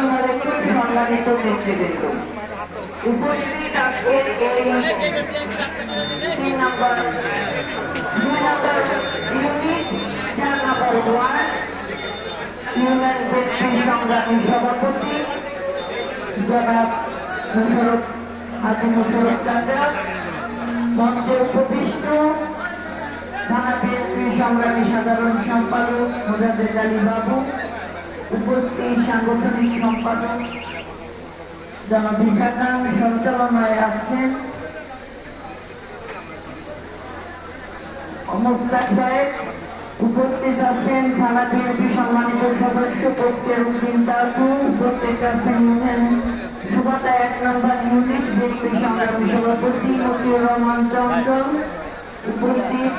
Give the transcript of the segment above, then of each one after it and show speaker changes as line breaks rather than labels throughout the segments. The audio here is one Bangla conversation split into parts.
সম্মানিত নেতৃবৃন্দ, উপস্থিত আজকের এই 2 নম্বর ইউনিট 4 নম্বর ওয়ার্ড ইউনিয়ন বিএনপি সংগ্রামী সভাপতি জনাব হাজী মুশাররফ চাচা, মঞ্চে উপবিষ্ট থানা বিএনপি সংগ্রামী সাধারণ সম্পাদক মোজাদ্দেদ আলী বাবু, উপস্থিত সাংগঠনিক সম্পাদক জনাব ইসা খান সঞ্চালনায় আছেন, মোস্তাক সাহেব উপস্থিত আছেন, থানা বিএনপি সম্মানিত সদস্য পক্ষের উদ্দিন দাদু উপস্থিত আছেন, ইউনিয়ন সুবাতা 1 নম্বর ইউনিট বিএনপি সংগ্রামী সভাপতি মতিউর রহমান চঞ্চল, উপস্থিত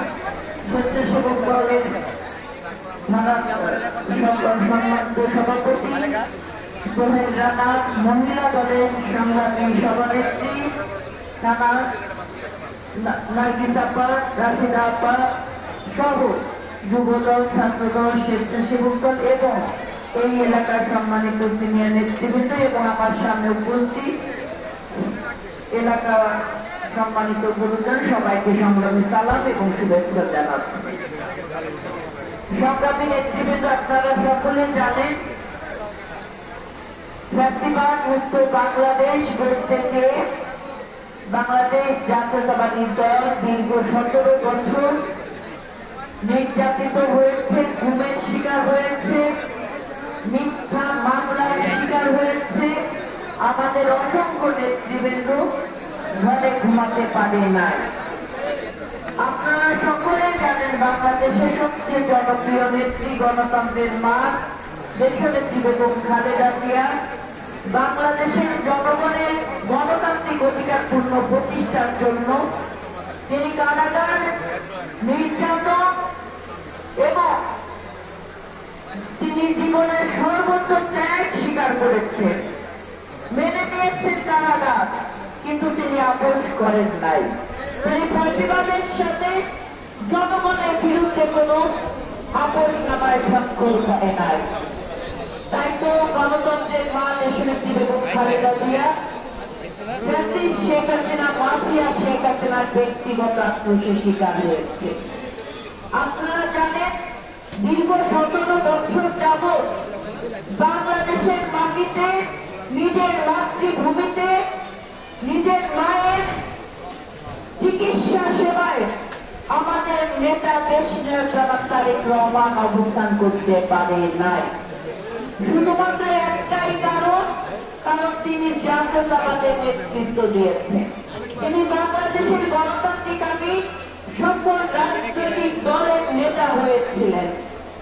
স্বেচ্ছাসেবক দলের সম্মানিত সভাপতি সোহেল রানা, মহিলা দলের সংগ্রামী সভানেত্রী থানা নার্গিস আপা, রাশিদা আপা সহ যুবদল, ছাত্রদল, স্বেচ্ছাসেবক দল এবং এই এলাকার সম্মানিত সিনিয়র নেতৃবৃন্দ এবং আমার সামনে উপস্থিত এলাকার সম্মানিত গুরুজন, সবাইকে সংগ্রামী সালাম এবং শুভেচ্ছা জানাচ্ছি। সংগ্রামী নেতৃবৃন্দ, আপনারা সকলে জানেন ফ্যাসিবাদ মুক্ত বাংলাদেশ থেকে বাংলাদেশ জাতীয়তাবাদী দল দীর্ঘ 17 বছর নির্যাতিত হয়েছে, গুমের শিকার হয়েছে, মিথ্যা মামলার শিকার হয়েছে। আমাদের অসংখ্য নেতৃবৃন্দ ঘরে ঘুমাতে পারে নাই। আপনারা সকলে জানেন বাংলাদেশের সবচেয়ে জনপ্রিয় নেত্রী, গণতন্ত্রের মা দেশনেত্রী বেগম খালেদা জিয়া বাংলাদেশের জনগণের গণতান্ত্রিক অধিকার পূর্ণ প্রতিষ্ঠার জন্য তিনি কারাগার, নির্যাতন এবং তিনি জীবনের সর্বোচ্চ ত্যাগ স্বীকার করেছেন, মেনে নিয়েছেন কারাগার, কিন্তু তিনি আপোষ করেন নাই। তিনি প্রতিবাদের সাথে জনগণের বিরুদ্ধে কোন আপোষ নামায় স্বাক্ষর করে নাই। তাই তো গণতন্ত্রের মা দেশনেত্রী বেগম খালেদা জিয়া শেখ হাসিনা, মাফিয়া শেখ হাসিনার ব্যক্তিগত আক্রোশের শিকার হয়েছে। আপনারা জানেন দীর্ঘ 17 বছর যাবৎ বাংলাদেশের মাটিতে নিজের মাতৃভূমিতে নিজের মায়ের চিকিৎসা সেবায় আমাদের নেতা দেশনায়ক জনাব তারেক রহমান অবস্থান করতে পারে নাই। শুধুমাত্র একটাই কারণ তিনি জাতীয়তাবাদের নেতৃত্ব দিয়েছেন। তিনি বাংলাদেশের গণতান্ত্রিক আগে সকল রাজনৈতিক দলের নেতা হয়েছিলেন।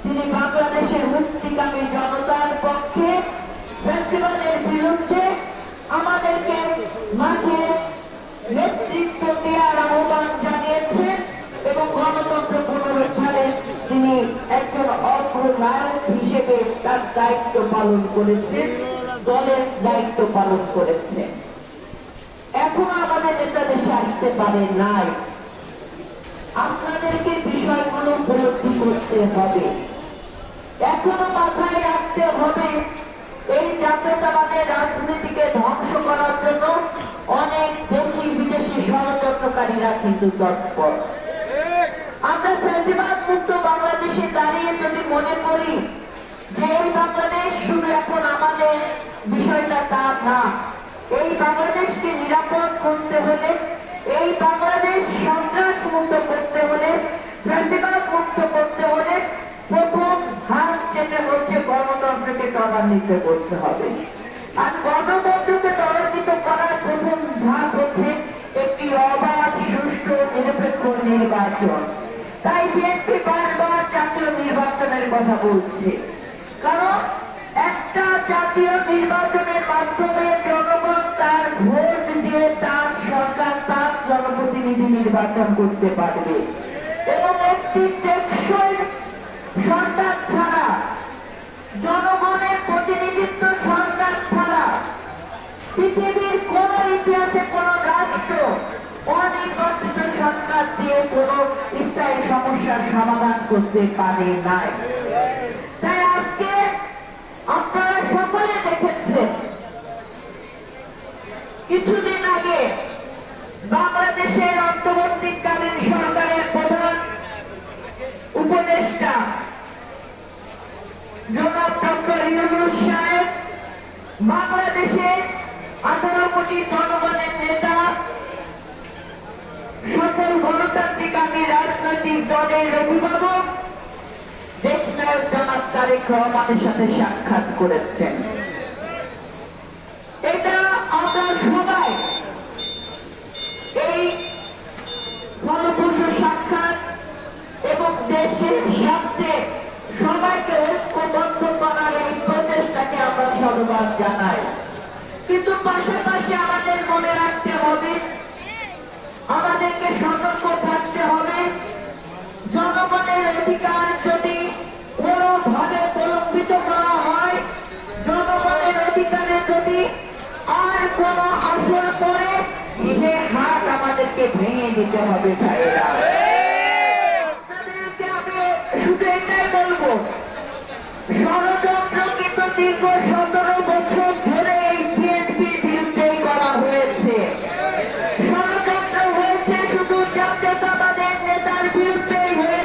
তিনি বাংলাদেশের মুক্তিকামী জনতার পক্ষে, ফ্যাসিবাদের বিরুদ্ধে আমাদেরকে মাঠে নেতৃত্ব দেওয়ার আহ্বান জানিয়েছেন এবং গণতন্ত্র পুনরুদ্ধারে তিনি একজন অগ্রনায়ক হিসেবে তার দায়িত্ব পালন করেছেন, দলের দায়িত্ব পালন করেছেন। এখনো আমাদের নেতা দেশে আসতে পারে নাই। আপনাদেরকে বিষয়গুলো উপলব্ধি করতে হবে, এখনো মাথায় রাখতে হবে এই জাতীয়তাবাদের রাজনীতিকে ধ্বংস করার জন্য অনেক দেশি বিদেশি ষড়যন্ত্রকারীরা কিন্তু তৎপর। আমরা ফ্যাসিবাদ মুক্ত বাংলাদেশে দাঁড়িয়ে যদি মনে করি যে এই বাংলাদেশ শুধু এখন আমাদের বিষয়টা তা না, এই বাংলাদেশকে নিরাপদ করতে হলে, এই বাংলাদেশ সন্ত্রাস মুক্ত করতে হলে, ফ্যাসিবাদ মুক্ত করতে হলে প্রথম হাত যেটা হচ্ছে গণতন্ত্রকে ত্বরান্বিত করতে হবে। আর গণতন্ত্রকে ত্বরান্বিত করার প্রথম ধাপ হচ্ছে একটি অবাধ, সুষ্ঠু, নিরপেক্ষ নির্বাচন। তাই বিএনপি বারবার জাতীয় নির্বাচনের কথা বলছে, কারণ একটা জাতীয় নির্বাচনের মাধ্যমে জনগণ তার ভোট দিয়ে তার সরকার, তার জনপ্রতিনিধি নির্বাচন করতে পারবে এবং একটি টেকসই সরকার ছাড়া, জনগণের প্রতিনিধিত্ব সরকার ছাড়া পৃথিবীর কোন ইতিহাসে কোন রাষ্ট্র অনির্বাচিত সরকার দিয়ে কোন স্থায়ী সমস্যার সমাধান করতে পারে নাই। তাই আজকে আপনারা সকলে দেখেছেন বাংলাদেশে 18 কোটি জনগণের নেতা সকল গণতান্ত্রিক আগে রাজনৈতিক দলের অভিভাবক দেশনায়ক জনাব তারেক রহমানের সাথে সাক্ষাৎ করেছেন। এটা আমরা সবাই এই ফলপ্রসূ সাক্ষাৎ এবং দেশের স্বার্থে সবাইকে ঐক্যবদ্ধ করার এই প্রচেষ্টাকে আমরা সাধুবাদ জানাই। কিন্তু পাশাপাশি আমাদের মনে রাখতে হবে, আমাদেরকে সতর্ক থাকতে হবে, জনগণের অধিকার যদি কোনোভাবে প্রলম্বিত করা হয়, জনগণের অধিকারে যদি আর কোনো আসর পড়ে, সে হাত আমাদেরকে ভেঙে দিতে হবে ভাইয়েরা। আপনাদেরকে আমি শুধু এটাই বলবো,